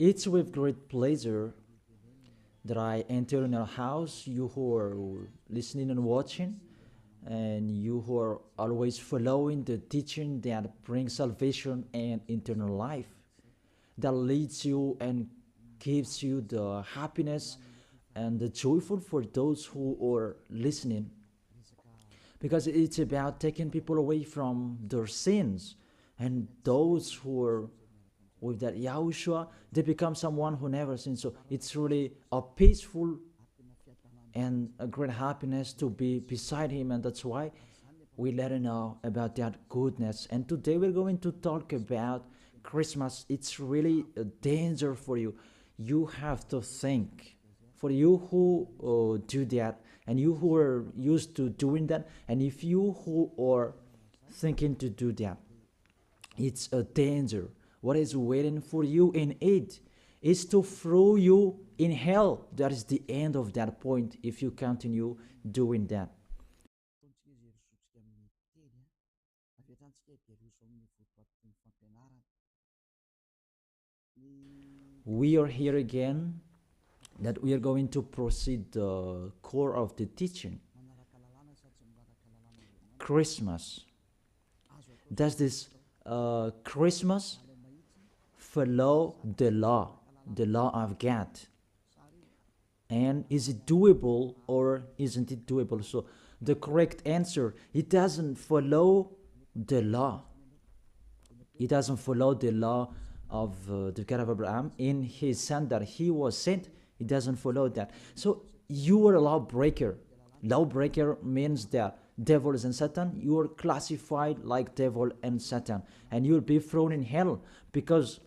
It's with great pleasure that I enter in your house, you who are listening and watching, and you who are always following the teaching that brings salvation and eternal life, that leads you and gives you the happiness and the joyful for those who are listening, because it's about taking people away from their sins, and those who are with that Yahushua, they become someone who never sins. So it's really a peaceful and a great happiness to be beside him, and that's why we let him know about that goodness. And today we're going to talk about Christmas. It's really a danger for you. You have to think. For you who do that, and you who are used to doing that, and if you who are thinking to do that, it's a danger. What is waiting for you in it is to throw you in hell. That is the end of that point if you continue doing that. We are here again, that we are going to proceed the core of the teaching. Christmas. Does this Christmas follow the law of God? And is it doable or isn't it doable? So the correct answer, it doesn't follow the law. It doesn't follow the law of the God of Abraham in his son that he was sent. It doesn't follow that. So you are a lawbreaker. Lawbreaker means that devils and Satan, you are classified like devil and Satan, and you'll be thrown in hell, because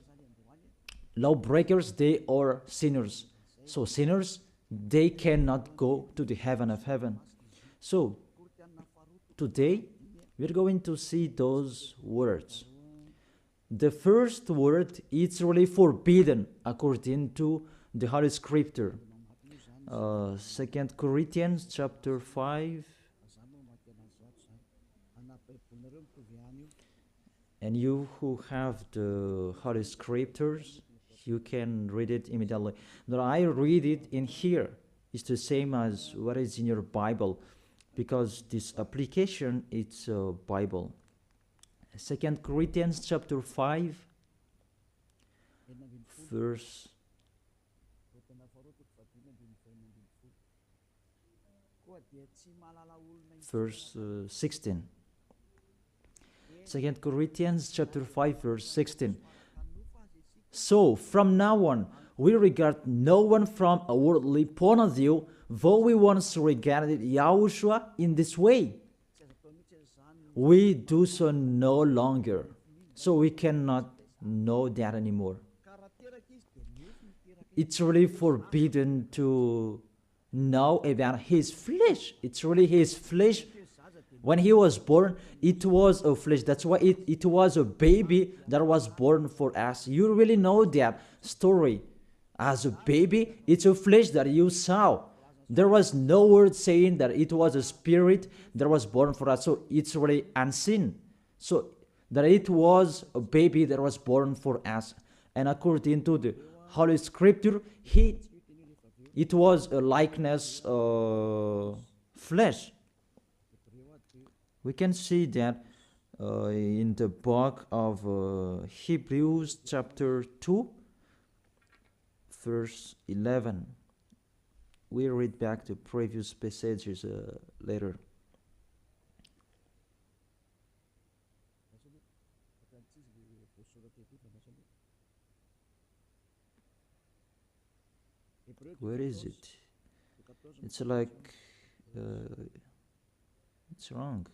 lawbreakers, they are sinners. So sinners, they cannot go to the heaven of heaven. So today we're going to see those words. The first word is really forbidden according to the Holy Scripture. 2 Corinthians chapter 5. And you who have the Holy Scriptures, you can read it immediately. Now I read it in here. It's the same as what is in your Bible, because this application, it's a Bible. 2 Corinthians chapter 5, verse 16. 2 Corinthians chapter 5, verse 16. So from now on, we regard no one from a worldly point of view, though we once regarded Yahushua in this way. We do so no longer. So we cannot know that anymore. It's really forbidden to know about his flesh. It's really his flesh. When he was born, it was a flesh. That's why it was a baby that was born for us. You really know that story. As a baby, it's a flesh that you saw. There was no word saying that it was a spirit that was born for us. So it's really unseen. So that it was a baby that was born for us. And according to the Holy Scripture, it was a likeness flesh. We can see that in the book of Hebrews chapter 2, verse 11. We read back the previous passages later. Where is it? It's like it's wrong.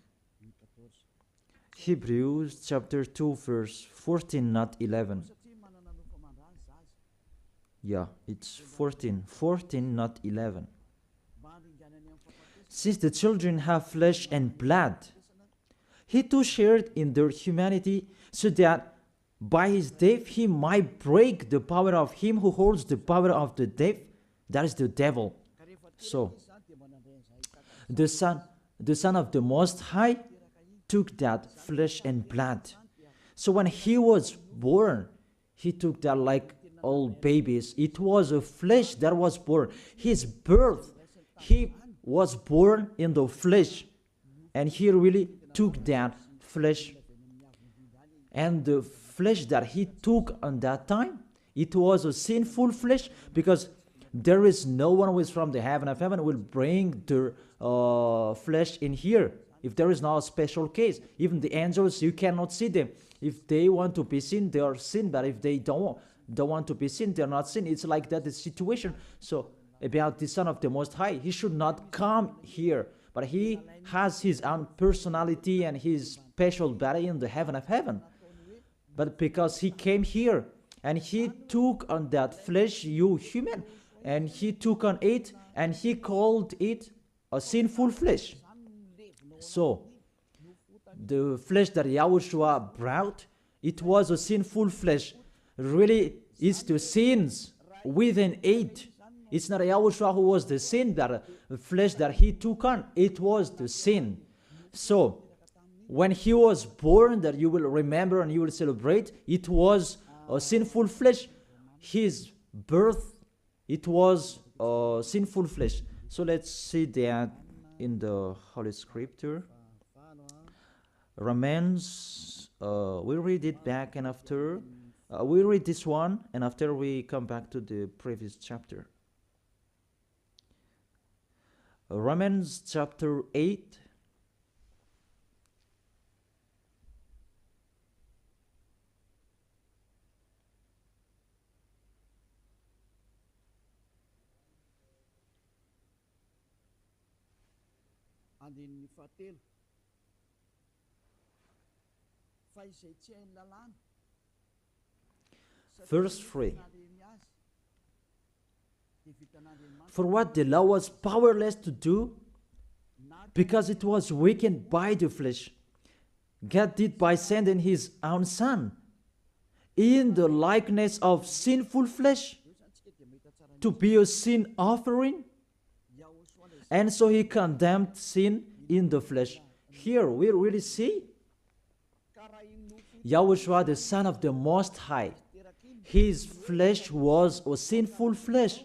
Hebrews chapter 2 verse 14, not 11. Yeah, it's 14, not 11. Since the children have flesh and blood, he too shared in their humanity, so that by his death he might break the power of him who holds the power of the death, that is the devil. So, the Son of the Most High took that flesh and blood. So when he was born, he took that like old babies. It was a flesh that was born. His birth, he was born in the flesh, and he really took that flesh. And the flesh that he took on that time, it was a sinful flesh, because there is no one who is from the heaven of heaven will bring the flesh in here. If there is not a special case, even the angels, you cannot see them. If they want to be seen, they are seen, but if they don't want to be seen, they are not seen. It's like that, the situation. So about the Son of the Most High, he should not come here, but he has his own personality and his special body in the heaven of heaven. But because he came here and he took on that flesh, you human, and he took on it and he called it a sinful flesh. So the flesh that Yahushua brought, it was a sinful flesh. Really, it's the sins within it. It's not Yahushua who was the sin, that the flesh that he took on, it was the sin. So when he was born, that you will remember and you will celebrate, it was a sinful flesh. His birth, it was a sinful flesh. So let's see that in the Holy Scripture. Romans, we read it back, and after we read this one, and after we come back to the previous chapter. Romans chapter 8. Verse 3. For what the law was powerless to do, because it was weakened by the flesh, God did by sending his own Son in the likeness of sinful flesh to be a sin offering. And so he condemned sin in the flesh. Here we really see Yahushua, the Son of the Most High. His flesh was a sinful flesh.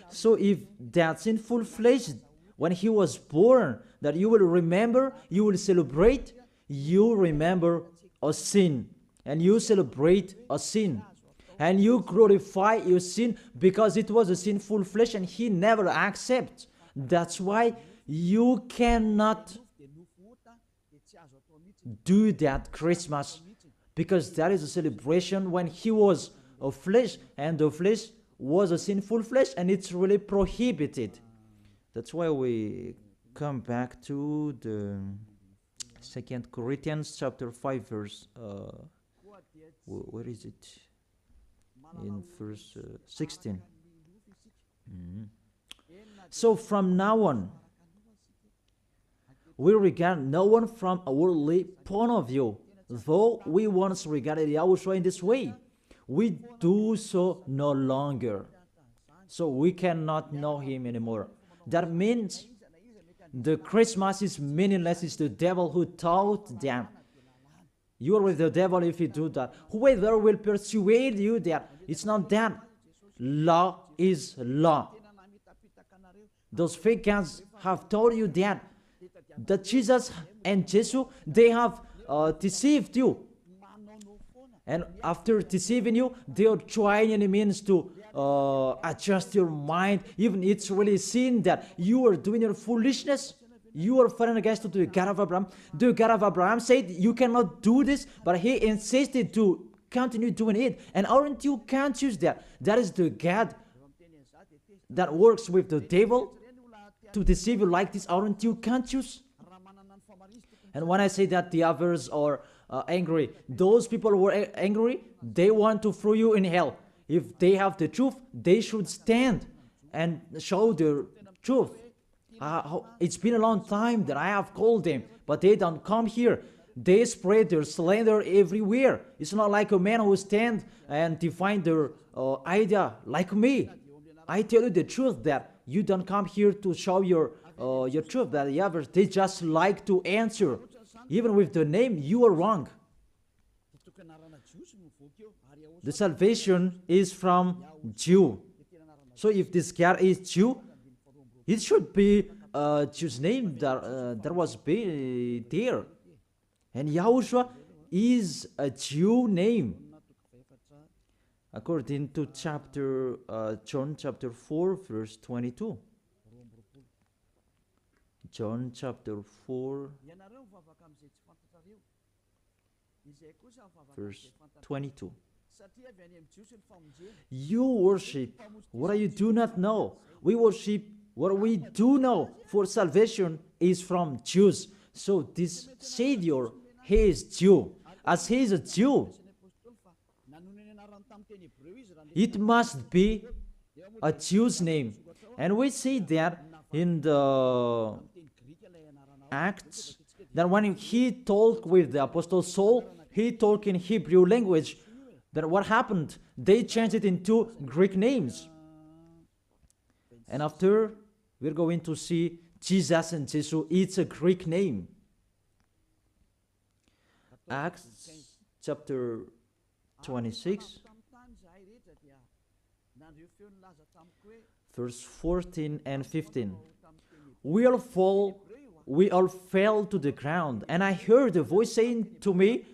So if that sinful flesh, when he was born, that you will remember, you will celebrate, you remember a sin, and you celebrate a sin, and you glorify your sin because it was a sinful flesh and he never accepts. That's why you cannot do that Christmas, because that is a celebration when he was a flesh, and the flesh was a sinful flesh, and it's really prohibited. That's why we come back to the 2 Corinthians chapter 5 verse, where is it? In verse 16. So from now on, we regard no one from a worldly point of view. Though we once regarded Yahushua in this way, we do so no longer. So we cannot know him anymore. That means the Christmas is meaningless. It's the devil who taught them. You are with the devil if you do that. Whoever will persuade you that it's not that. Law is law. Those fake guys have told you that Jesus and Jesus, they have deceived you. And after deceiving you, they are trying any means to adjust your mind. Even it's really seen that you are doing your foolishness. You are fighting against the God of Abraham. The God of Abraham said you cannot do this, but he insisted to continue doing it. And aren't you conscious that that is the God that works with the devil to deceive you like this? Aren't you conscious? And when I say that the others are angry, those people who are angry, they want to throw you in hell. If they have the truth, they should stand and show the truth. It's been a long time that I have called them, but they don't come here. They spread their slander everywhere. It's not like a man who stands and define their idea like me. I tell you the truth that you don't come here to show your truth. That the others, they just like to answer. Even with the name, you are wrong. The salvation is from Jew. So if this guy is Jew, it should be Jew's name that was there. And Yahushua is a Jew name. According to John chapter 4, verse 22. John chapter 4, verse 22. You worship what you do not know. We worship what we do know, for salvation is from Jews. So this Savior, he is Jew. As he is a Jew, it must be a Jew's name. And we see that in the Acts, that when he talked with the Apostle Saul, he talked in Hebrew language. That what happened? They changed it into Greek names. And after, we're going to see Jesus and Jesus, it's a Greek name. Acts chapter 26, verse 14 and 15. We all fell to the ground, and I heard a voice saying to me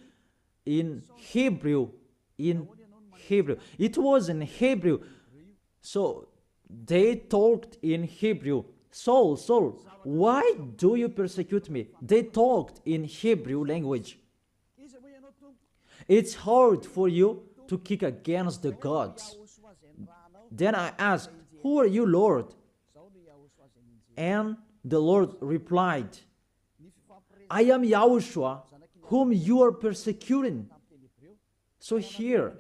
in Hebrew. It was in Hebrew. So they talked in Hebrew. Saul, Saul, why do you persecute me? They talked in Hebrew language. It's hard for you to kick against the gods. Then I asked, who are you, Lord? And the Lord replied, I am Yahushua, whom you are persecuting. So here,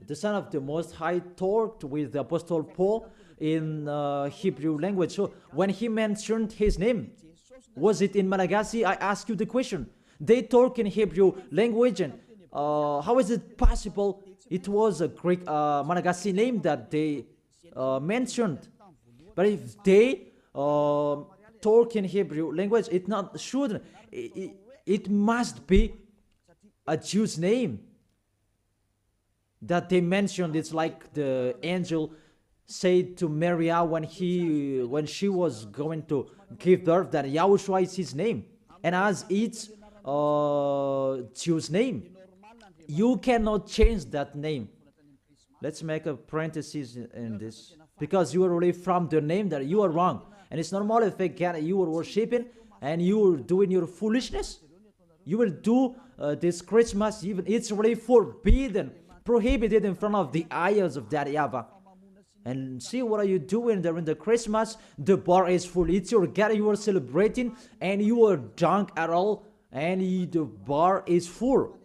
the Son of the Most High talked with the Apostle Paul in Hebrew language. So when he mentioned his name, was it in Malagasy? I ask you the question. They talk in Hebrew language, and how is it possible it was a Greek Malagasy name that they mentioned? But if they talk in Hebrew language, it not should. It must be a Jew's name that they mentioned. It's like the angel said to Maria when she was going to give birth, that Yahushua is his name. And as it's Jew's name, you cannot change that name. Let's make a parenthesis in this, because you are already from the name that you are wrong. And it's normal if you are worshiping and you are doing your foolishness. You will do this Christmas, even it's already forbidden, prohibited in front of the eyes of that YAHVAH. And see, what are you doing during the Christmas? The bar is full. It's your God you are celebrating, and you are drunk at all, and the bar is full.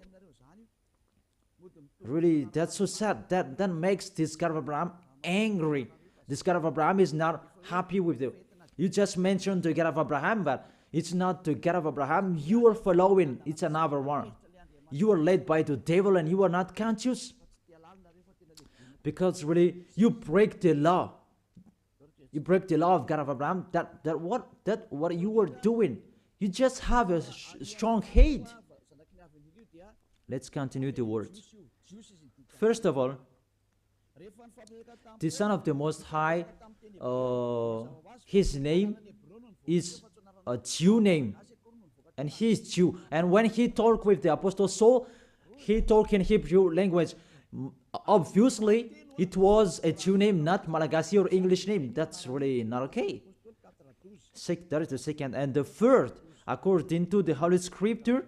Really, that's so sad. That makes this God of Abraham angry. This God of Abraham is not happy with you. You just mentioned the God of Abraham, but it's not the God of Abraham you are following. It's another one. You are led by the devil, and you are not conscious. Because really, you break the law. You break the law of God of Abraham. What you are doing. You just have a strong hate. Let's continue the words. First of all, the Son of the Most High, his name is a Jew name, and he is Jew. And when he talked with the Apostle Saul, he talked in Hebrew language. Obviously, it was a Jew name, not Malagasy or English name. That's really not okay. That is the second. And the third, according to the Holy Scripture,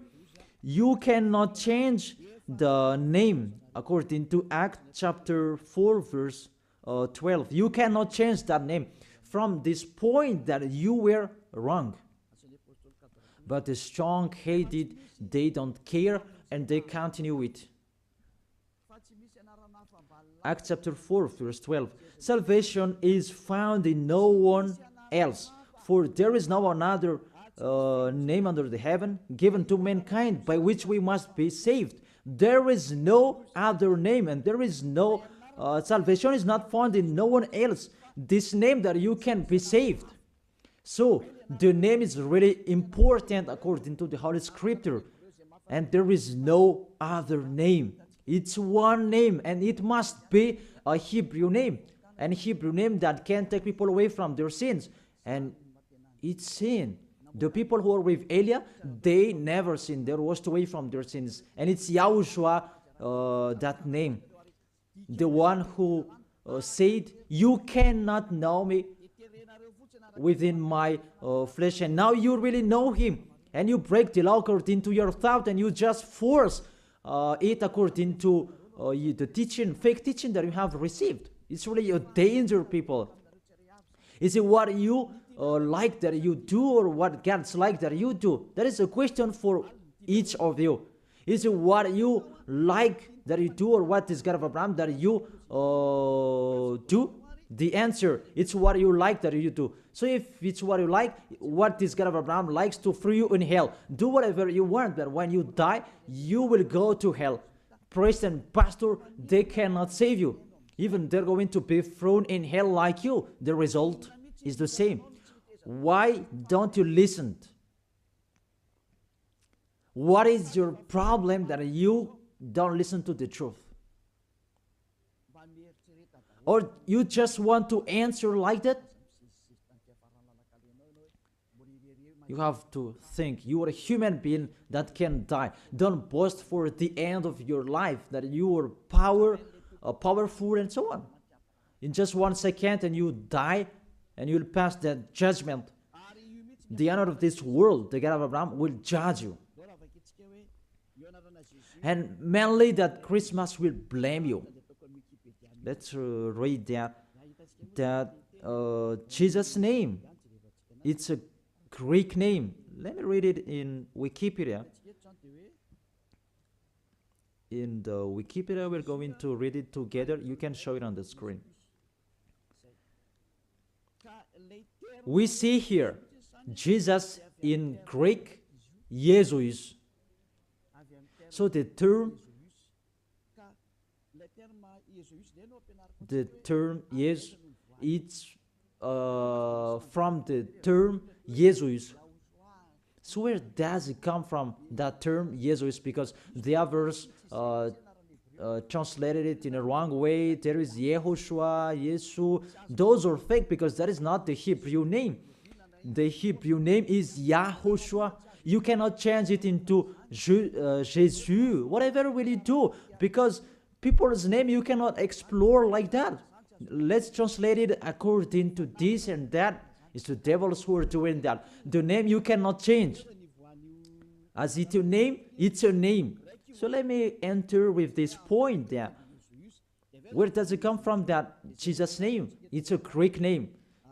you cannot change the name. According to Acts chapter 4, verse 12. You cannot change that name from this point that you were wrong. But the strong-hated, they don't care, and they continue it. Acts chapter 4, verse 12. Salvation is found in no one else, for there is no another name under the heaven given to mankind by which we must be saved. There is no other name, and there is no salvation is not found in no one else. This name that you can be saved. So the name is really important according to the Holy Scripture. and there is no other name. It's one name, and it must be a Hebrew name, and Hebrew name that can take people away from their sins. And it's sin. The people who are with Elia, they never sinned. They were washed away from their sins. And it's YAHOSHUA, that name. The one who said, you cannot know me within my flesh. And now you really know him. And you break the law according to your thought, and you just force it according to the teaching, fake teaching that you have received. It's really a danger, people. Is it what you like that you do, or what God's like that you do? That is a question for each of you. Is it what you like that you do, or what is God of Abraham that you do? The answer, it's what you like that you do. So if it's what you like, what this God of Abraham likes to throw you in hell. Do whatever you want, but when you die, you will go to hell. Priest and pastor, they cannot save you. Even they're going to be thrown in hell like you. The result is the same. Why don't you listen? What is your problem that you don't listen to the truth? Or you just want to answer like that? You have to think. You are a human being that can die. Don't boast for the end of your life that you are powerful and so on. In just 1 second and you die, and you will pass that judgment. The honor of this world, the God of Abraham, will judge you. And mainly that Christmas will blame you. Let's read that Jesus' name. It's a Greek name. Let me read it in Wikipedia. In the Wikipedia, we're going to read it together. You can show it on the screen. We see here Jesus in Greek, Jesus. So the term yes, it's from the term Jesus. So where does it come from, that term Jesus? Because the others translated it in a wrong way. There is YAHOSHUA, Yesu. Those are fake because that is not the Hebrew name. The Hebrew name is YAHOSHUA. You cannot change it into Jesus. Whatever will you do? Because people's name you cannot explore like that. Let's translate it according to this and that. It's the devils who are doing that. The name you cannot change. As it's a name, it's a name. So let me enter with this point there. Where does it come from, that Jesus' name? It's a Greek name.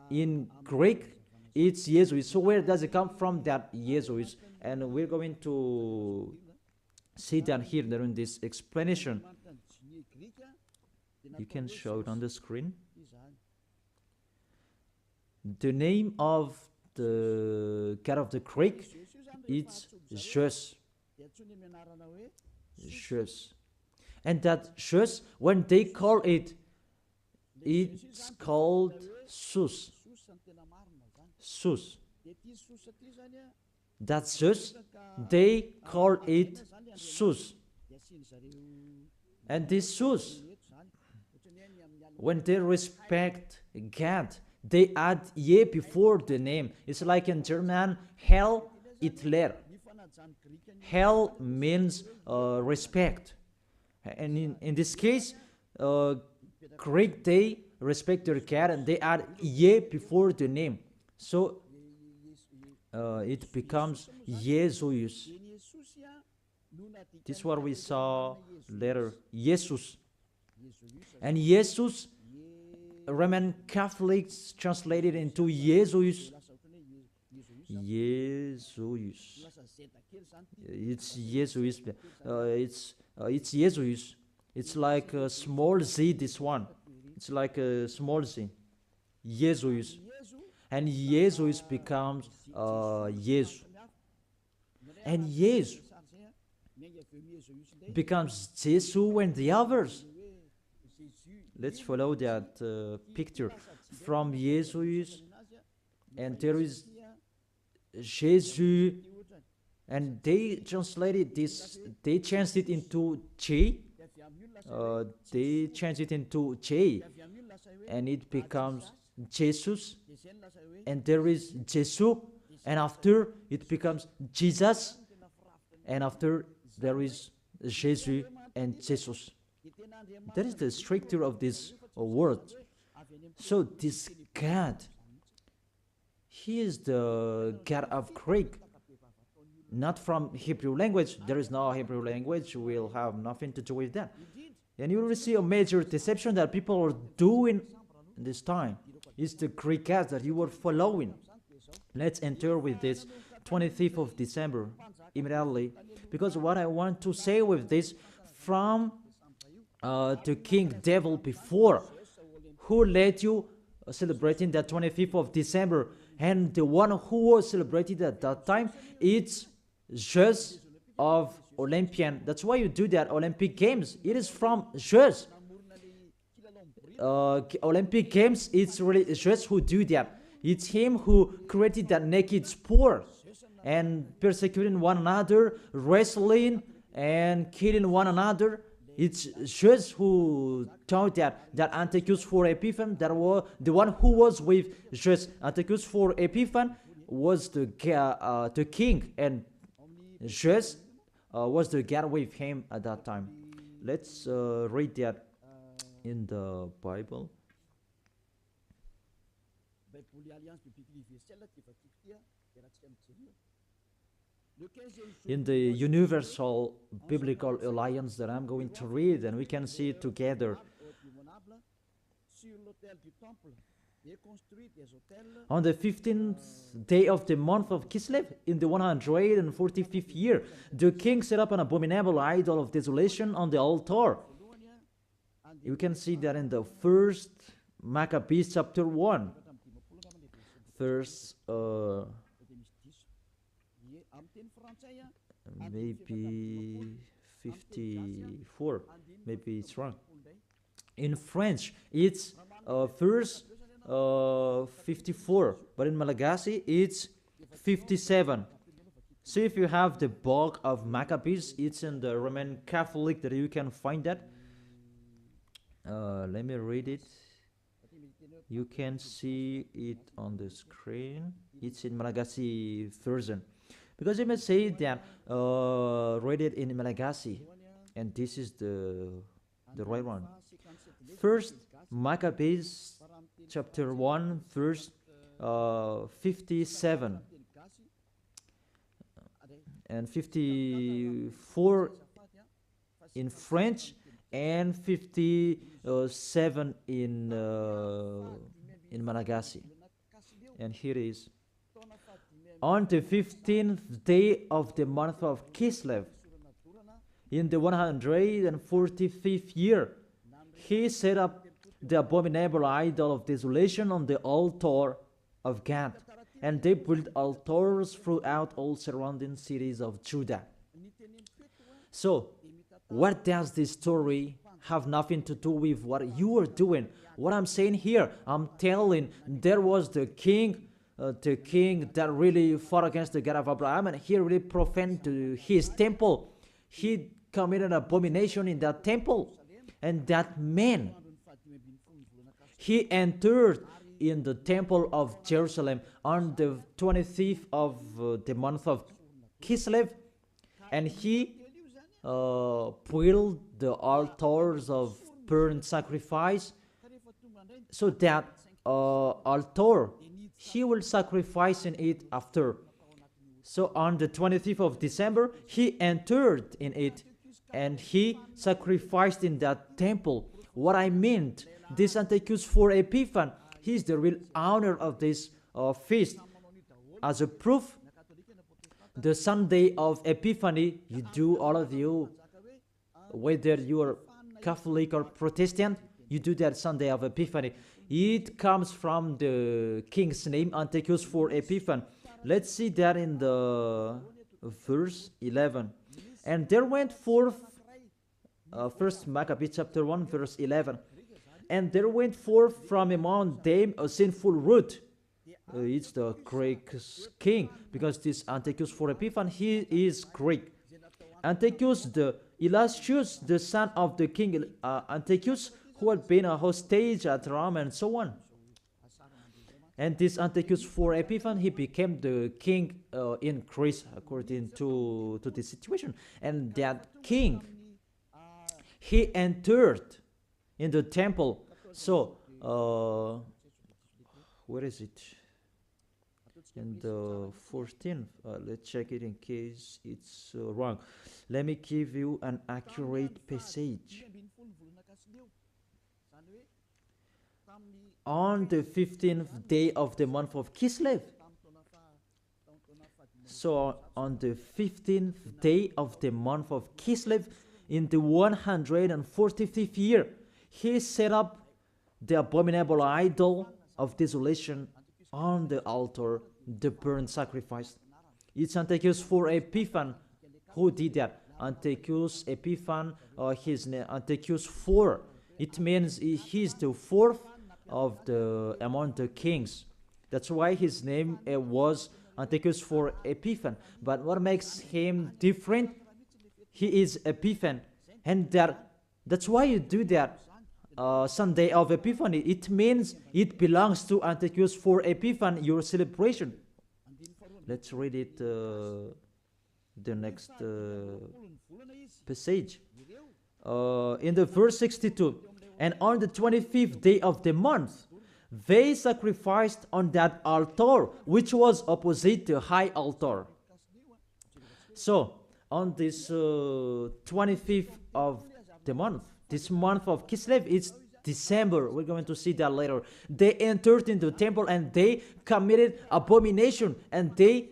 In Greek, it's Jesus. So where does it come from, that Jesus? And we're going to see that here during this explanation. You can show it on the screen. The name of the God of the Greek, it's Jesus. Jesus. And that Jesus, when they call it, it's called Sus. Sus. That's Jesus. They call it Sus. And this Sus, when they respect God, they add ye before the name. It's like in German, Heil Hitler. Heil means respect. And in this case, Greek, they respect their God and they add ye before the name. So it becomes Jesus. This is what we saw later, Jesus. And Jesus, Roman Catholics translated into Jesus. Jesus. It's Jesus. It's Jesus. It's like a small z, this one. It's like a small z. Jesus. And Jesus becomes Jesus. And Jesus becomes Jesus when the others. Let's follow that picture from Jesus, and there is Jesus, and they translated this, they changed it into J. They changed it into J, and it becomes Jesus, and there is Jesus, and after it becomes Jesus, and after there is Jesus and Jesus. That is the structure of this word. So this God, he is the God of Greek, not from Hebrew language. There is no Hebrew language. We'll have nothing to do with that. And you will see a major deception that people are doing this time. It's the Greek God that you are following. Let's enter with this 25th of December immediately, because what I want to say with this, from the king devil before, who led you celebrating the 25th of December, and the one who was celebrated at that time, it's Zeus of Olympian. That's why you do that Olympic Games. It is from Zeus. Olympic Games, it's really Zeus who do that. It's him who created that naked sport, and persecuting one another, wrestling and killing one another. It's Zeus who taught that Antiochus for Epiphan, that was the one who was with Zeus. Antiochus for Epiphan was the king, and Zeus was the god with him at that time. Let's read that in the Bible. In the Universal Biblical Alliance that I'm going to read, and we can see it together. On the 15th day of the month of Kislev, in the 145th year, the king set up an abominable idol of desolation on the altar. You can see that in the first Maccabees chapter 1, verse maybe 54, maybe it's wrong. In French, it's verse 54, but in Malagasy, it's 57. So if you have the book of Maccabees, it's in the Roman Catholic that you can find that. Let me read it. You can see it on the screen. It's in Malagasy version. Because you may say that read it in Malagasy, and this is the right one. First Maccabees chapter 1 verse 57 and 54 in French, and 57 in Malagasy. And here it is. On the 15th day of the month of Kislev, in the 145th year, he set up the abominable idol of desolation on the altar of God, and they built altars throughout all surrounding cities of Judah. So, what does this story have nothing to do with what you are doing? What I'm saying here, I'm telling, there was the king that really fought against the God of Abraham, and he really profaned his temple. He committed an abomination in that temple, and that man, he entered in the temple of Jerusalem on the 25th of the month of Kislev, and he built the altars of burnt sacrifice, so that altar, he will sacrifice in it after. So on the 25th of December, he entered in it, and he sacrificed in that temple. What I meant, this Antiochus for Epiphan, he is the real owner of this feast. As a proof, the Sunday of Epiphany, you do, all of you, whether you are Catholic or Protestant, you do that Sunday of Epiphany. It comes from the king's name, Antiochus for Epiphan. Let's see that in the verse 11. And there went forth, first Maccabees chapter 1, verse 11. And there went forth from among them a sinful root, it's the Greek king, because this Antiochus for Epiphan, he is Greek. Antiochus the illustrious, the son of the king Antiochus, who had been a hostage at Rome and so on. And this Antiochus for Epiphan, he became the king in Greece according to this situation. And that king, he entered in the temple. So, where is it? In the 14th, let's check it in case it's wrong. Let me give you an accurate passage. On the 15th day of the month of Kislev. So on the 15th day of the month of Kislev, in the 145th year, he set up the abominable idol of desolation on the altar, the burnt sacrifice. It's Antiochus for Epiphan who did that. Antiochus Epiphan, his name Antiochus IV. It means he's the fourth of among the kings. That's why his name was Antiochus for Epiphan. But what makes him different? He is Epiphan, and that's why you do that. Sunday of Epiphany, it means it belongs to Antiochus for Epiphan, your celebration. Let's read it, the next passage. In the verse 62, and on the 25th day of the month, they sacrificed on that altar, which was opposite the high altar. So, on this 25th of the month, this month of Kislev, it's December. We're going to see that later. They entered into the temple and they committed abomination, and they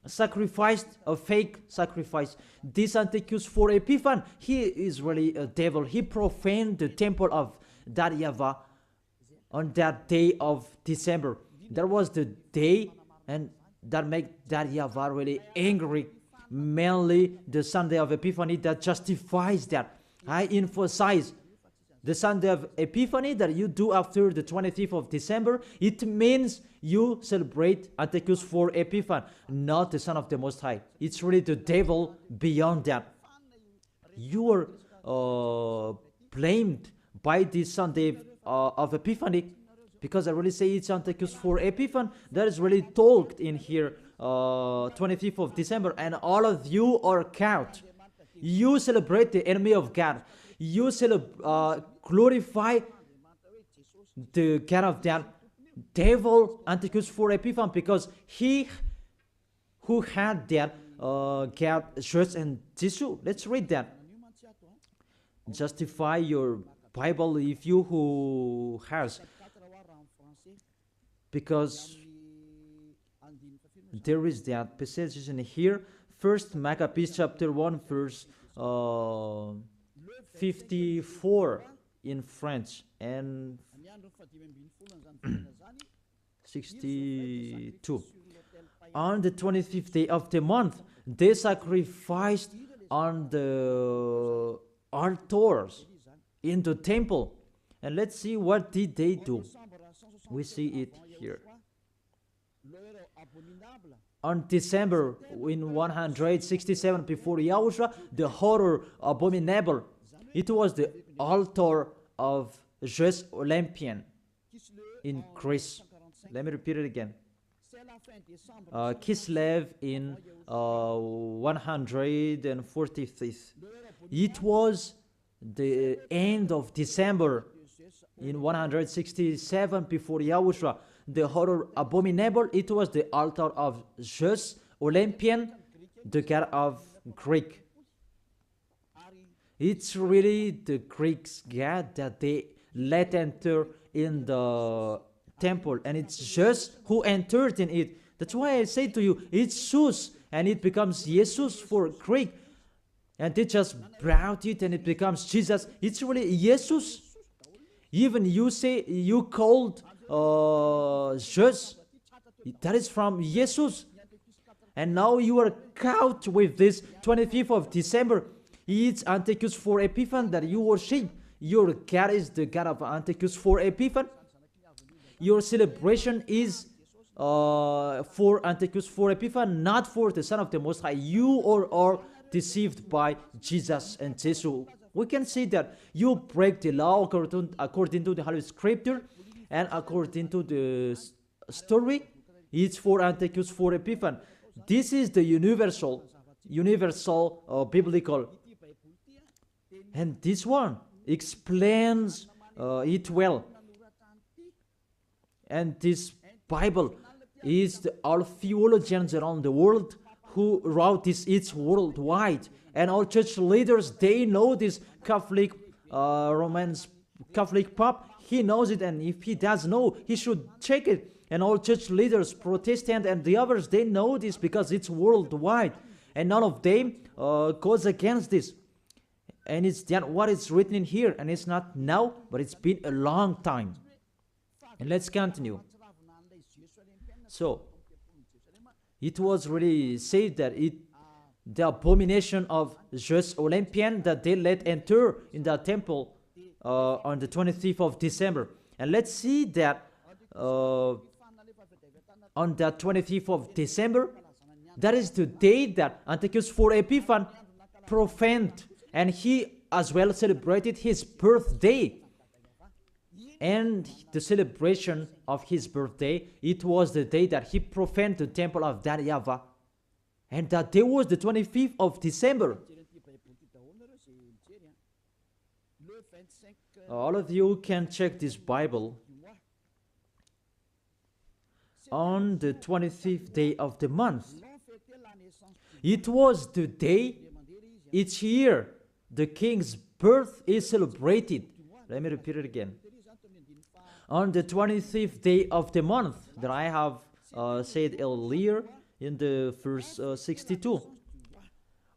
sacrificed a fake sacrifice. This Antiochus for Epiphan, he is really a devil. He profaned the temple of that YAHVAH on that day of December. That was the day, and that made that YAHVAH really angry. Mainly the Sunday of Epiphany that justifies that. I emphasize the Sunday of Epiphany that you do after the 25th of December. It means you celebrate Antiochus for Epiphan, not the Son of the Most High. It's really the devil beyond that. You are blamed by this Sunday of Epiphany, because I really say it's Antiochus for Epiphan. That is really talked in here, 25th of December, and all of you are caught. You celebrate the enemy of God. You glorify the God of that devil, Antiochus for Epiphan, because he who had that God shirts and tissue. Let's read that. Justify your Bible if you who has, because there is that passage in here. First Maccabees chapter 1 verse 54 in French and 62. On the 25th day of the month, they sacrificed on the altars in the temple. And let's see what did they do. We see it here. On December in 167 before YAHOSHUA, the horror abominable. It was the altar of Zeus Olympian in Greece. Let me repeat it again. Kislev in 145th. It was the end of December in 167 before YAHOSHUA. The horror abominable, it was the altar of Zeus Olympian, the god of Greek. It's really the Greeks' god that they let enter in the temple, and it's Zeus who entered in it. That's why I say to you, it's Zeus, and it becomes Jesus for Greek, and they just brought it and it becomes Jesus. It's really Jesus. Even you say you called Zeus, that is from Jesus, and now you are caught with this 25th of December. It's Antiochus for Epiphan that you worship. Your God is the God of Antiochus for Epiphan. your celebration is for Antiochus, for Epiphan, not for the Son of the Most High. You are deceived by Jesus and Jesus. We can see that you break the law according to the Holy Scripture, and according to the story, it's for Antiochus, for Epiphan. This is the universal biblical, and this one explains it well. And this Bible is all theologians around the world who wrote this. It's worldwide, and all church leaders, they know this. Catholic Romans Catholic Pope, he knows it, and if he does know, he should check it. And all church leaders, Protestant and the others, they know this because it's worldwide, and none of them goes against this. And it's that what is written in here, and it's not now, but it's been a long time. And let's continue. So it was really said that the abomination of just Olympian that they let enter in the temple on the 25th of December. And let's see that on the 25th of December, that is the day that Antiochus for Epiphan profaned, and he as well celebrated his birthday. And the celebration of his birthday, it was the day that he profaned the temple of that YAHVAH. And that day was the 25th of December. All of you can check this Bible. On the 25th day of the month, it was the day each year the king's birth is celebrated. Let me repeat it again. On the 25th day of the month that I have said earlier in the verse 62,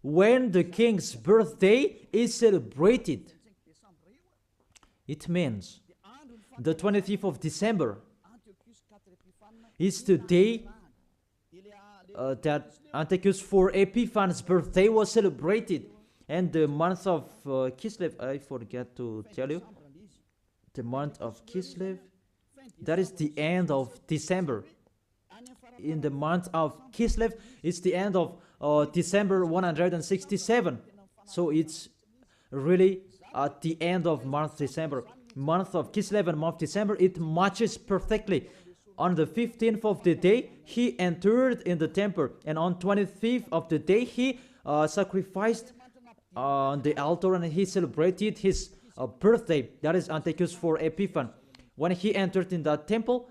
when the king's birthday is celebrated, it means the 25th of December is the day that Antiochus for Epiphan's birthday was celebrated. And the month of Kislev, I forget to tell you, the month of Kislev, that is the end of December. In the month of Kislev, it's the end of December 167. So it's really at the end of month December. Month of Kislev and month December, it matches perfectly. On the 15th of the day, he entered in the temple, and on 25th of the day, he sacrificed on the altar, and he celebrated his birthday. That is Antiochus for Epiphan. When he entered in the temple,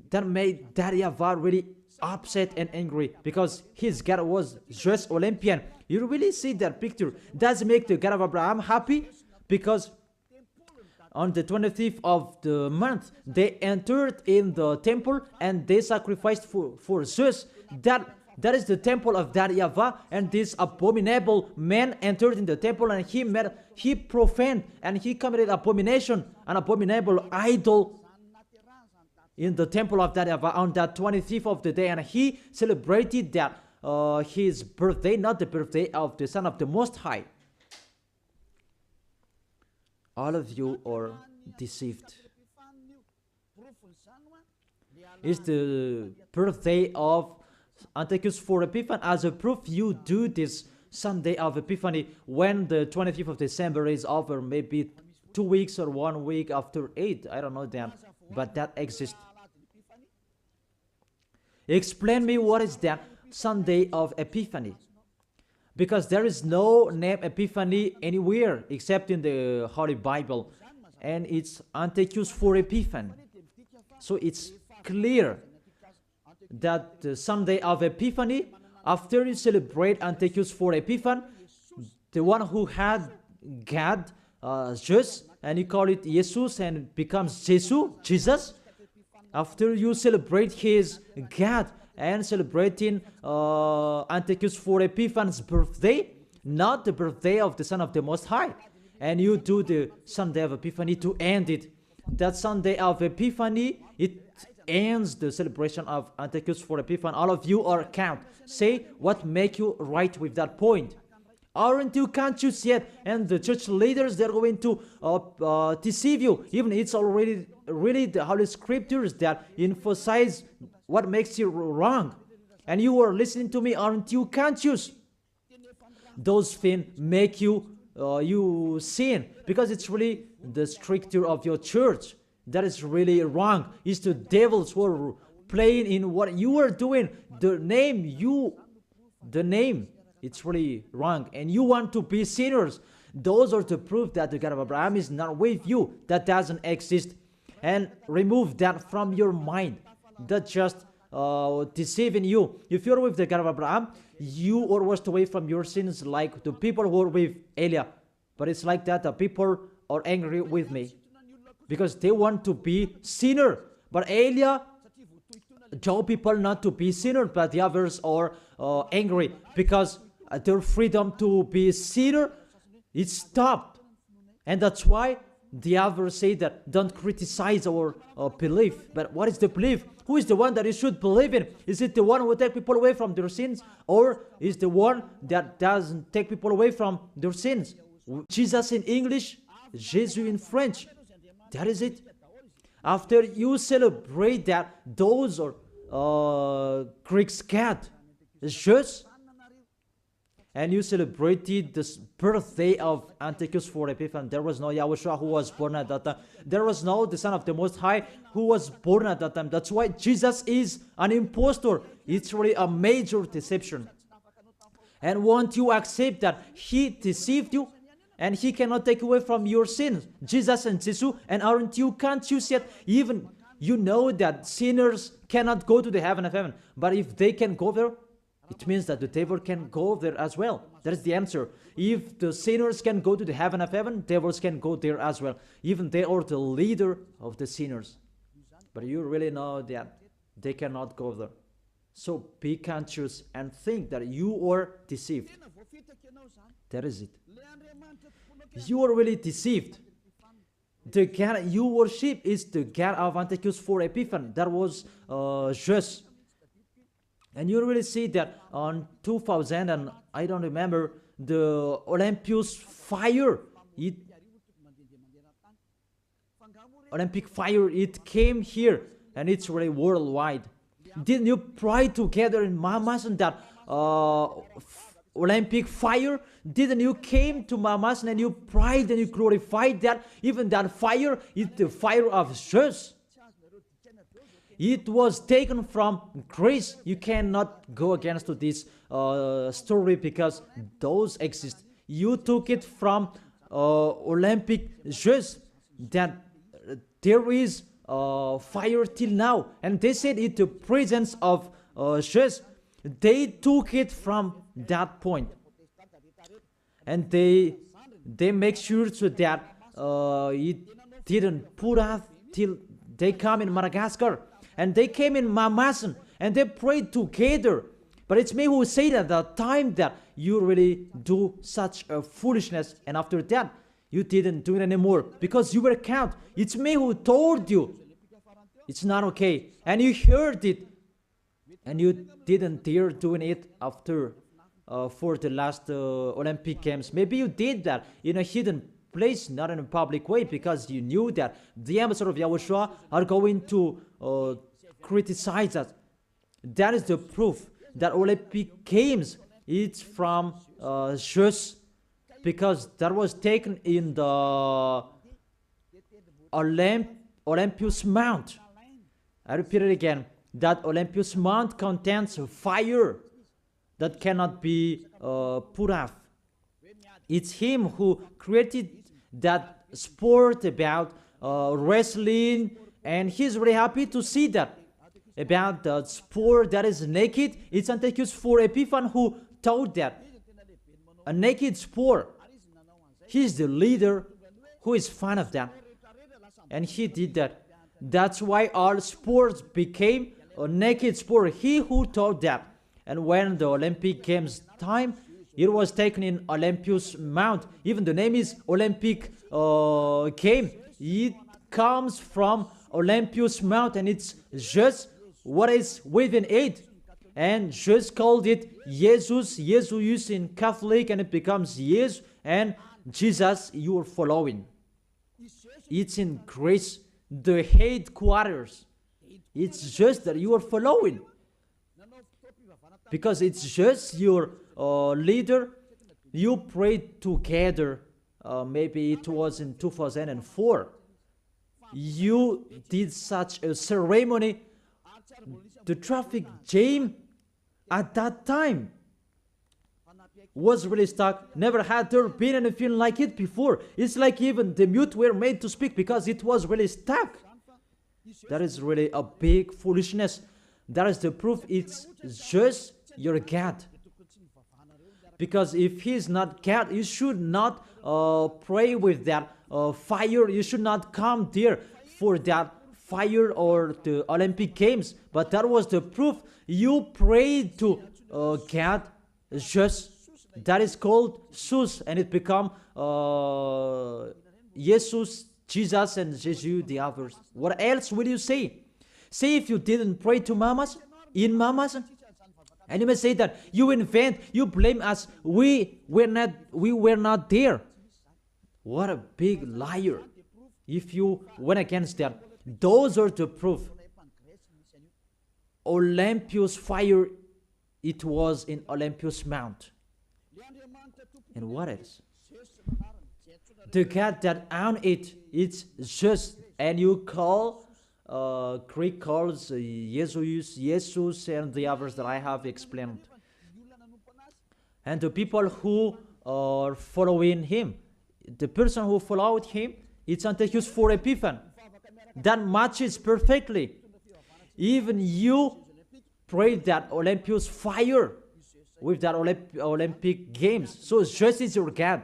that made that YAHVAH really upset and angry, because his God was just Olympian. You really see that picture. Does make the God of Abraham happy, because on the 25th of the month, they entered in the temple and they sacrificed for Zeus. That is the temple of that YAHVAH, and this abominable man entered in the temple, and he profaned and he committed abomination, an abominable idol in the temple of that YAHVAH on that 25th of the day, and he celebrated that his birthday, not the birthday of the Son of the Most High. All of you are deceived. It's the birthday of Antiochus for Epiphan. As a proof, you do this Sunday of Epiphany when the 25th of December is over, maybe 2 weeks or 1 week after 8. I don't know that, but that exists. Explain me what is that Sunday of Epiphany. Because there is no name Epiphany anywhere except in the Holy Bible. And it's Antiochus for Epiphan. So it's clear that the Sunday of Epiphany, after you celebrate Antiochus for Epiphan, the one who had God, Jesus, and you call it Jesus and becomes Jesus. After you celebrate his God and celebrating Antiochus for Epiphan's birthday, not the birthday of the Son of the Most High, and you do the Sunday of Epiphany to end it. That Sunday of Epiphany, it ends the celebration of Antiochus for Epiphan. All of you are count. Say what make you right with that point. Aren't you conscious yet? And the church leaders, they're going to deceive you. Even it's already really the Holy Scriptures that emphasize what makes you wrong. And you are listening to me, aren't you conscious? Those things make you you sin, because it's really the structure of your church that is really wrong. It's the devils who are playing in what you are doing. The name, it's really wrong, and you want to be sinners. Those are the proof that the God of Abraham is not with you. That doesn't exist. And remove that from your mind. That just deceiving you. If you're with the God of Abraham, you are washed away from your sins like the people who are with Elia. But it's like that. The people are angry with me because they want to be sinner. But Elia told people not to be sinner, but the others are angry because their freedom to be sinner, it stopped. And that's why the others say that don't criticize our belief. But what is the belief? Who is the one that you should believe in? Is it the one who will take people away from their sins? Or is the one that doesn't take people away from their sins? Jesus in English, Jésus in French. That is it. After you celebrate that, those are Greek God, Jesus, and you celebrated the birthday of Antiochus for Epiphanes. There was no Yahushua who was born at that time. There was no the Son of the Most High who was born at that time. That's why Jesus is an impostor. It's really a major deception. And won't you accept that he deceived you and he cannot take away from your sins? Jesus and Jesus, and aren't you conscious yet? Even you know that sinners cannot go to the heaven of heaven. But if they can go there, it means that the devil can go there as well. That is the answer. If the sinners can go to the heaven of heaven, devils can go there as well. Even they are the leader of the sinners. But you really know that they cannot go there. So be conscious and think that you are deceived. That is it. You are really deceived. The God you worship is the God of Antiochus for Epiphanes. That was Jesus. And you really see that on 2000, and I don't remember, the Olympus fire, Olympic fire, it came here, and it's really worldwide. Didn't you pray together in Mamasan that Olympic fire? Didn't you came to Mamasan and you prayed and you glorified that? Even that fire is the fire of Jesus. It was taken from Greece. You cannot go against to this story because those exist. You took it from Olympic Jesus, that there is fire till now. And they said it the presence of Jesus. They took it from that point. And they make sure so that it didn't put out till they come in Madagascar. And they came in Mamasan and they prayed together. But it's me who said at the time that you really do such a foolishness. And after that, you didn't do it anymore because you were caught. It's me who told you. It's not okay. And you heard it. And you didn't dare doing it after for the last Olympic Games. Maybe you did that in a hidden place, not in a public way, because you knew that the ambassador of YAHOSHUAH are going to criticize us. That is the proof that Olympic Games, it's from Jesus, because that was taken in the Olympus Mount. I repeat it again. That Olympus Mount contains fire that cannot be put off. It's him who created that sport about wrestling, and he's really happy to see that. About the sport that is naked, it's Antiochus for Epiphanes who taught that. A naked sport. He's the leader who is fan of that. And he did that. That's why all sports became a naked sport. He who taught that. And when the Olympic Games time, it was taken in Olympus Mount. Even the name is Olympic Game. It comes from Olympus Mount, and it's just what is within it. And just called it Jesus. Jesus in Catholic, and it becomes Jesus, and Jesus you are following. It's in Greece the headquarters. It's just that you are following. Because it's just your leader. You prayed together. Maybe it was in 2004. You did such a ceremony. The traffic jam at that time was really stuck. Never had there been anything like it before. It's like even the mute were made to speak because it was really stuck. That is really a big foolishness. That is the proof. It's just your God. Because if he is not God, you should not pray with that fire. You should not come there for that fire or the Olympic Games. But that was the proof. You prayed to God just. That is called Sus, and it become Jesus, Jesus, and Jesus the others. What else will you say? Say if you didn't pray to mamas, in mamas, and you may say that you invent, you blame us. We were not there. What a big liar! If you went against that, those are the proof. Olympus fire, it was in Olympus Mount. And what else? The God that owned it, it's just, and you call, Greek calls Jesus, and the others that I have explained. And the people who are following him, the person who followed him, it's Antiochus for Epiphan. That matches perfectly. Even you prayed that Olympus fire with that Olympic Games. So just is your God.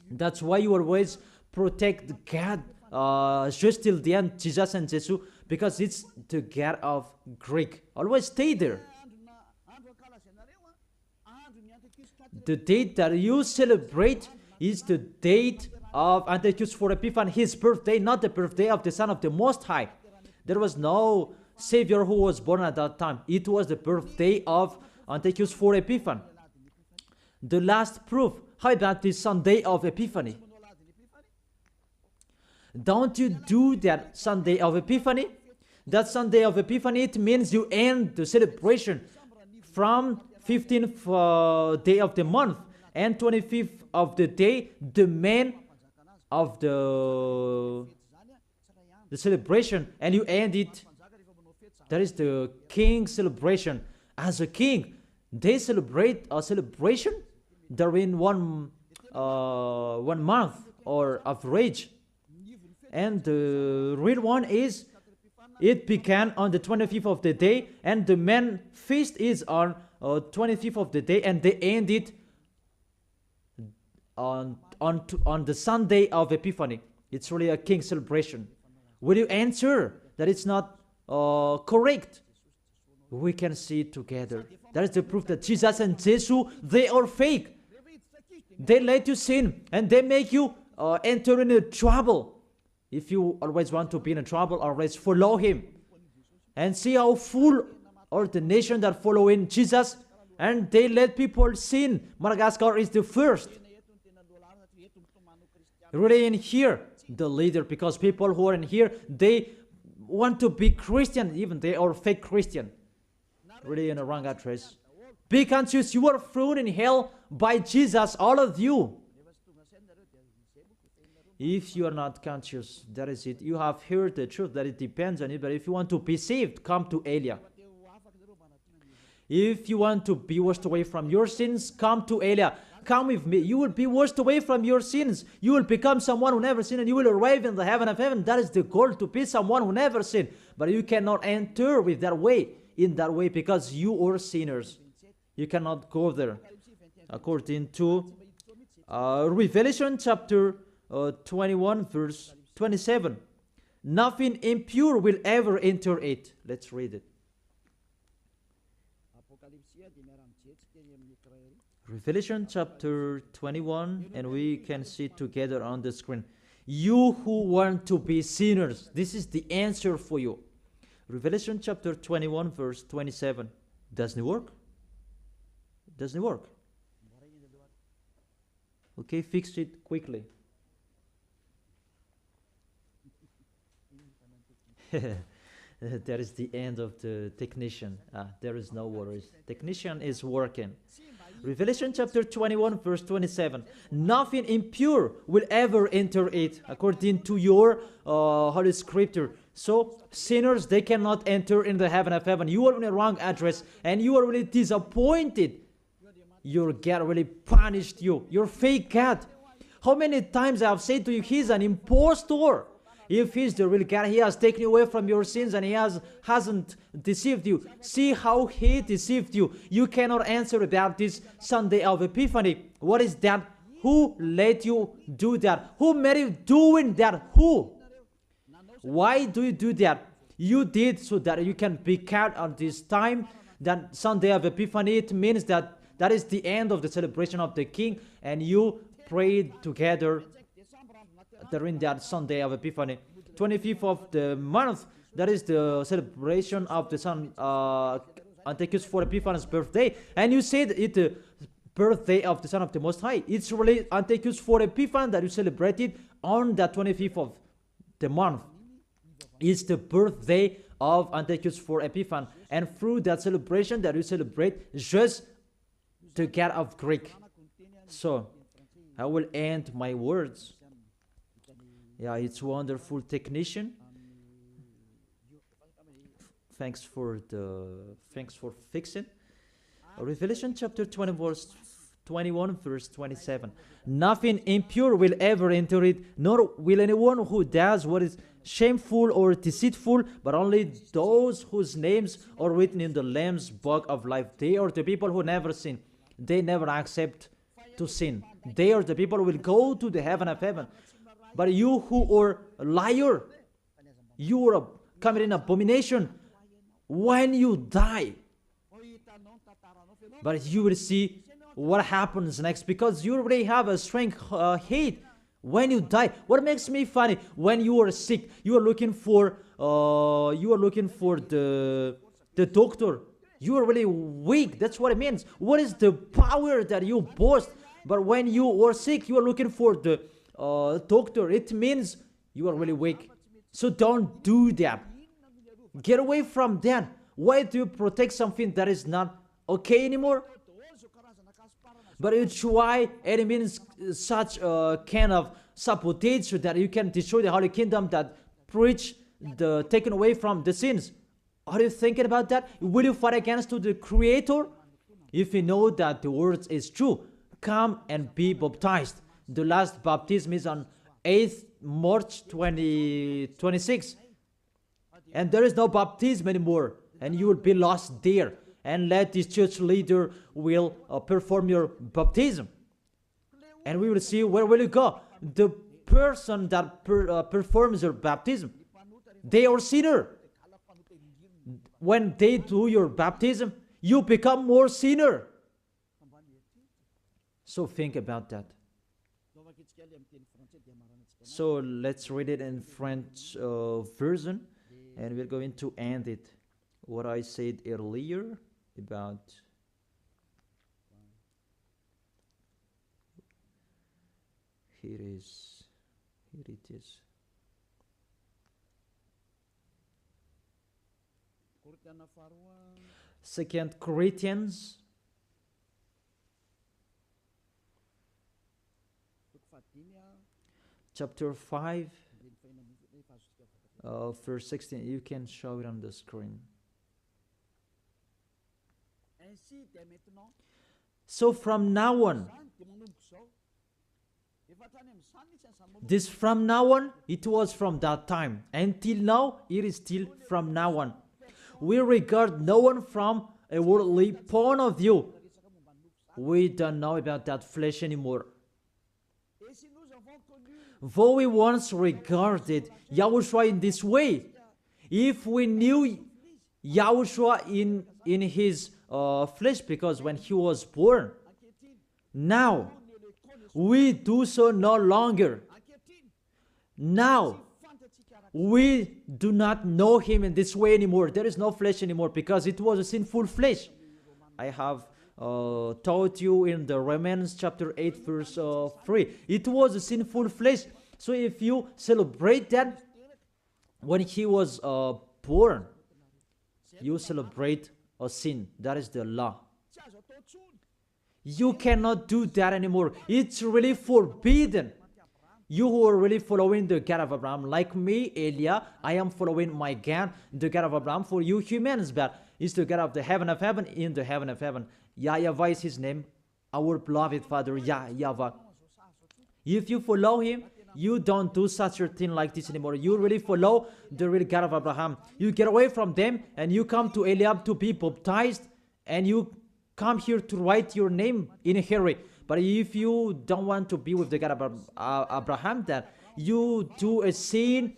That's why you always protect God just till the end, Jesus and Jesus, because it's the God of Greek. Always stay there. The date that you celebrate is the date of Antiochus for Epiphan, his birthday, not the birthday of the Son of the Most High. There was no Savior who was born at that time. It was the birthday of Antiochus for Epiphan. The last proof. How about the Sunday of Epiphany? Don't you do that Sunday of Epiphany? That Sunday of Epiphany, it means you end the celebration from 15th day of the month and 25th of the day, the man of the celebration, and you end it. That is the king celebration. As a king, they celebrate a celebration during one month or average. And the real one is, it began on the 25th of the day, and the main feast is on 25th of the day, and they end it on the Sunday of Epiphany. It's really a king celebration. Will you answer that it's not correct? We can see it together. That is the proof that Jesus and Jesus, they are fake. They let you sin, and they make you enter into trouble. If you always want to be in trouble, always follow him. And see how full are the nation that follow in Jesus, and they let people sin. Madagascar is the first. Really in here, the leader, because people who are in here, they want to be Christian, even they are fake Christian. Really in a wrong address. Be conscious, you are thrown in hell by Jesus, all of you. If you are not conscious, that is it. You have heard the truth, that it depends on it. But if you want to be saved, come to Elia. If you want to be washed away from your sins, come to Elia. Come with me. You will be washed away from your sins. You will become someone who never sinned, and you will arrive in the heaven of heaven. That is the goal, to be someone who never sinned. But you cannot enter with that way, in that way, because you are sinners. You cannot go there. According to Revelation chapter 21 verse 27. Nothing impure will ever enter it. Let's read it. Revelation chapter 21, and we can see it together on the screen. You who want to be sinners, this is the answer for you. Revelation chapter 21 verse 27. Doesn't it work? Doesn't it work? Okay, fix it quickly. That is the end of the technician. There is no worries. Technician is working. Revelation chapter 21 verse 27. Nothing impure will ever enter it, according to your Holy Scripture. So sinners, they cannot enter in the heaven of heaven. You are in the wrong address and you are really disappointed. Your God really punished you. Your fake God. How many times I have said to you, he's an impostor. If he's the real God, he has taken you away from your sins and he hasn't deceived you. See how he deceived you. You cannot answer about this Sunday of Epiphany. What is that? Who let you do that? Who made you doing that? Who? Why do you do that? You did so that you can be count on this time. That Sunday of Epiphany, it means that that is the end of the celebration of the King, and you prayed together during that Sunday of Epiphany. 25th of the month, that is the celebration of the Son Antiochus for Epiphanes' birthday. And you said it's the birthday of the Son of the Most High. It's really Antiochus for Epiphanes that you celebrated on the 25th of the month. It's the birthday of Antiochus for Epiphanes. And through that celebration that you celebrate just the God of Greek. So, I will end my words. Yeah, it's wonderful technician. Thanks for fixing. Revelation chapter 21 verse 27. Nothing impure will ever enter it, nor will anyone who does what is shameful or deceitful, but only those whose names are written in the Lamb's book of life. They are the people who never sin. They never accept to sin. They are the people who will go to the heaven of heaven. But you who are a liar, you are committing abomination when you die. But you will see what happens next, because you already have a strength hate when you die. What makes me funny, when you are sick, you are looking for the doctor. You are really weak. That's what it means. What is the power that you boast? But when you are sick, you are looking for the doctor. It means you are really weak. So don't do that. Get away from that. Why do you protect something that is not okay anymore? But you try, and it means such a kind of sabotage so that you can destroy the Holy Kingdom that preach the taken away from the sins. Are you thinking about that? Will you fight against the Creator? If you know that the word is true, come and be baptized. The last baptism is on 8th March 2026. And there is no baptism anymore. And you will be lost there. And let this church leader will perform your baptism. And we will see where will you go. The person that performs your baptism, they are sinner. When they do your baptism, you become more sinner. So think about that. So let's read it in French version, and we're going to end it. What I said earlier about here it is. 2 Corinthians chapter 5 verse 16. You can show it on the screen. So from now on, this from now on, it was from that time. Until now, it is still from now on. We regard no one from a worldly point of view. We don't know about that flesh anymore. Though we once regarded Yahushua in this way, if we knew Yahushua in his flesh, because when he was born, now we do so no longer. Now we do not know him in this way anymore. There is no flesh anymore, because it was a sinful flesh. I have taught you in the Romans chapter 8 verse 3. It was a sinful flesh. So if you celebrate that, when he was born, you celebrate a sin. That is the law. You cannot do that anymore. It's really forbidden. You who are really following the God of Abraham, like me, Elia, I am following my God, the God of Abraham. For you humans, but it's the God of the heaven of heaven, in the heaven of heaven. YAHVAH is his name, our beloved Father, YAHVAH. If you follow him, you don't do such a thing like this anymore. You really follow the real God of Abraham. You get away from them and you come to Eliab to be baptized, and you come here to write your name in a hurry. But if you don't want to be with the God of Abraham, that you do a sin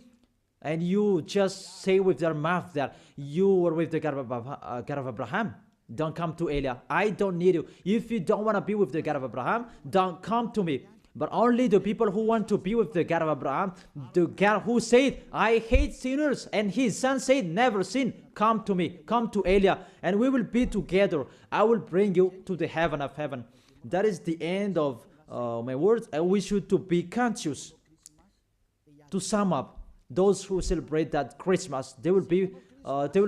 and you just say with your mouth that you were with the God of Abraham, don't come to Eliab. I don't need you. If you don't want to be with the God of Abraham, don't come to me. But only the people who want to be with the God of Abraham, the God who said, I hate sinners, and his son said, never sin, come to me, come to Eliab, and we will be together. I will bring you to the heaven of heaven. That is the end of my words. And we should to be conscious. To sum up, those who celebrate that Christmas, they will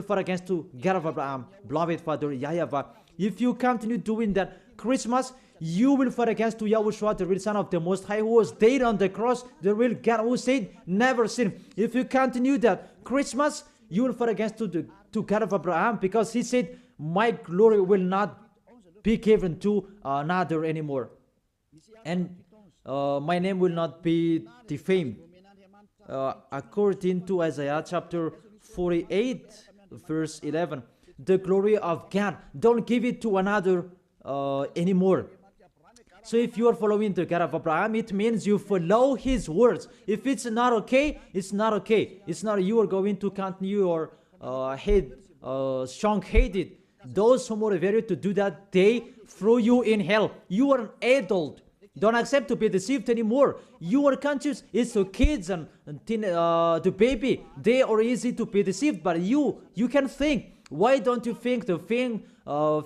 fight against to God of Abraham, beloved Father YAHVAH. If you continue doing that Christmas, you will fight against to YAHOSHUA, the real Son of the Most High, who was dead on the cross, the real God who said, never sin. If you continue that Christmas, you will fight against to God of Abraham, because he said, my glory will not be given to another anymore, and my name will not be defamed. According to Isaiah chapter 48, verse 11, the glory of God, don't give it to another anymore. So if you are following the God of Abraham, it means you follow his words. If it's not okay, it's not okay. It's not you are going to continue or strong-headed. Those who motivate you to do that, they throw you in hell. You are an adult. Don't accept to be deceived anymore. You are conscious. It's the kids and the baby. They are easy to be deceived, but you can think. Why don't you think the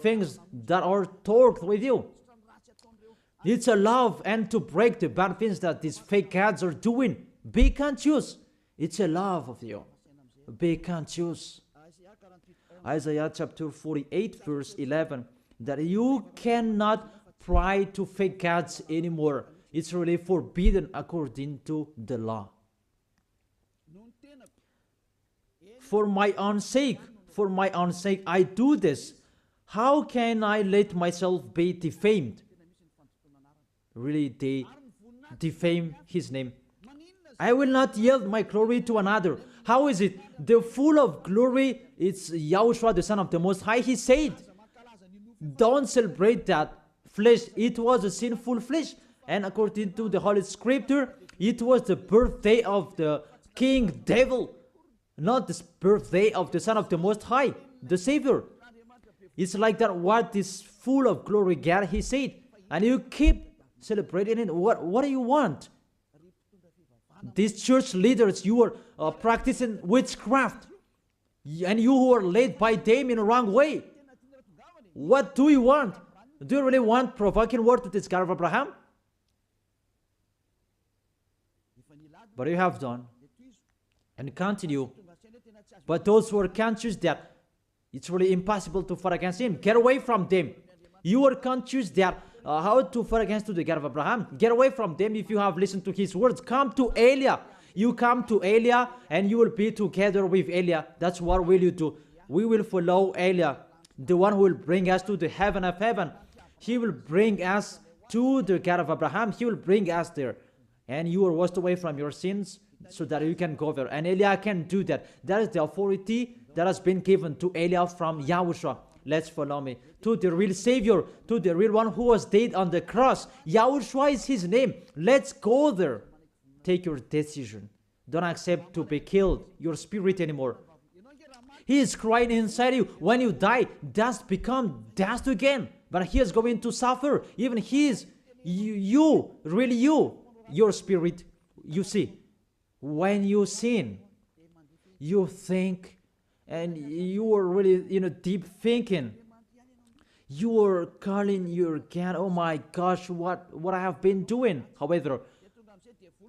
things that are talked with you? It's a love and to break the bad things that these fake gods are doing. Be conscious. It's a love of you. Be conscious. Isaiah chapter 48 verse 11, that you cannot pray to fake gods anymore. It's really forbidden according to the law. For my own sake, I do this. How can I let myself be defamed? Really, they defame his name. I will not yield my glory to another. How is it? The full of glory, it's YAHOSHUA, the Son of the Most High. He said, don't celebrate that flesh. It was a sinful flesh. And according to the Holy Scripture, it was the birthday of the King Devil, not the birthday of the Son of the Most High, the Savior. It's like that. What is full of glory, God, he said. And you keep celebrating it. What do you want? These church leaders, you are practicing witchcraft, and you who are led by them in a wrong way. What do you want? Do you really want provoking word to this God of Abraham? But you have done and continue. But those who are conscious that it's really impossible to fight against him, get away from them. You are conscious that how to fight against the God of Abraham. Get away from them. If you have listened to his words, come to Eliab. You come to Eliab and you will be together with Eliab. That's what will you do. We will follow Eliab, the one who will bring us to the heaven of heaven. He will bring us to the God of Abraham. He will bring us there. And you are washed away from your sins so that you can go there. And Eliab can do that. That is the authority that has been given to Eliab from YAHOSHUA. Let's follow me to the real Savior, to the real one who was dead on the cross. YAHOSHUA is his name. Let's go there. Take your decision. Don't accept to be killed, your spirit anymore. He is crying inside you. When you die, dust become dust again. But he is going to suffer. Even he is, really you, your spirit. You see, when you sin, you think, and you are really, deep thinking. You are calling your God, oh my gosh, what I have been doing. However,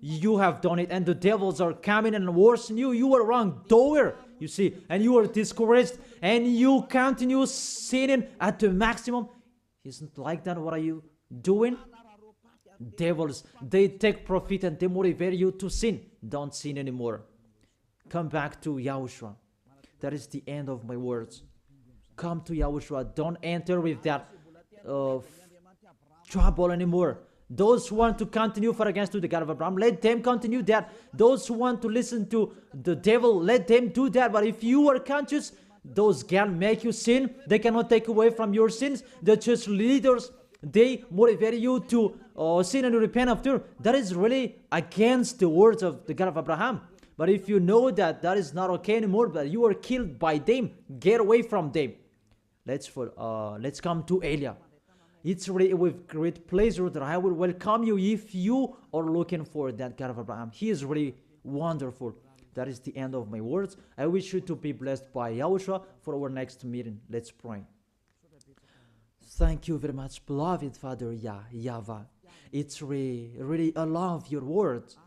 You have done it, and the devils are coming and worsening you. You are wrong doer, you see, and you are discouraged, and you continue sinning at the maximum. Isn't like that? What are you doing? Devils, they take profit and they motivate you to sin. Don't sin anymore. Come back to Yahushua. That is the end of my words. Come to Yahushua. Don't enter with that trouble anymore. Those who want to continue for against to the God of Abraham, let them continue that. Those who want to listen to the devil, let them do that. But if you are conscious, those can make you sin. They cannot take away from your sins. The church leaders, they motivate you to sin and repent after. That is really against the words of the God of Abraham. But if you know that that is not okay anymore, that you are killed by them, get away from them. Let's come to Elia. It's really with great pleasure that I will welcome you if you are looking for that God of Abraham. He is really wonderful. That is the end of my words. I wish you to be blessed by YAHOSHUA for our next meeting. Let's pray. Thank you very much, beloved Father YAHVAH. It's really I love your words.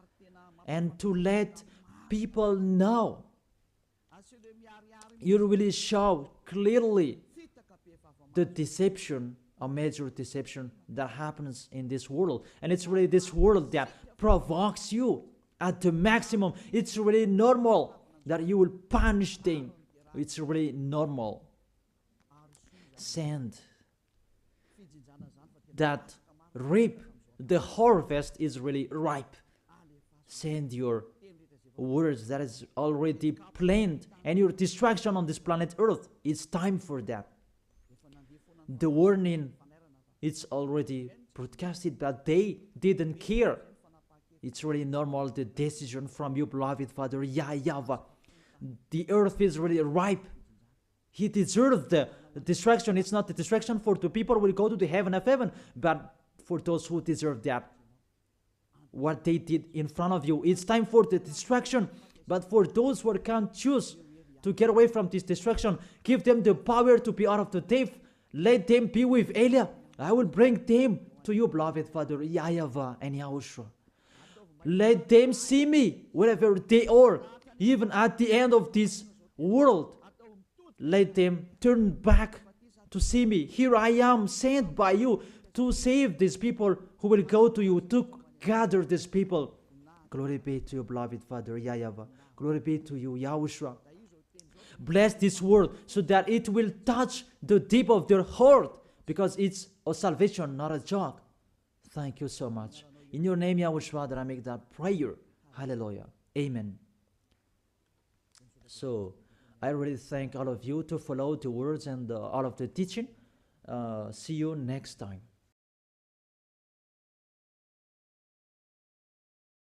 And to let people know, you really show clearly the deception, a major deception that happens in this world. And it's really this world that provokes you at the maximum. It's really normal that you will punish them. It's really normal. Send that reap. The harvest is really ripe. Send your words that is already planned and your distraction on this planet Earth. It's time for that. The warning, it's already broadcasted, but they didn't care. It's really normal, the decision from you, beloved Father YAHVAH. The earth is really ripe. He deserves the distraction. It's not the distraction for the people who will go to the heaven of heaven, but for those who deserve that. What they did in front of you. It's time for the distraction, but for those who can't choose to get away from this distraction, give them the power to be out of the death. Let them be with Elia. I will bring them to you, beloved Father YAHVAH and YAHOSHUA. Let them see me wherever they are, even at the end of this world. Let them turn back to see me. Here I am, sent by you to save these people who will go to you, to gather these people. Glory be to you, beloved Father YAHVAH. Glory be to you, YAHOSHUA. Bless this word so that it will touch the deep of their heart, because it's a salvation, not a joke. Thank you so much. In your name, YAHOSHUA, that I make that prayer. Hallelujah. Amen. So, I really thank all of you to follow the words and all of the teaching. See you next time.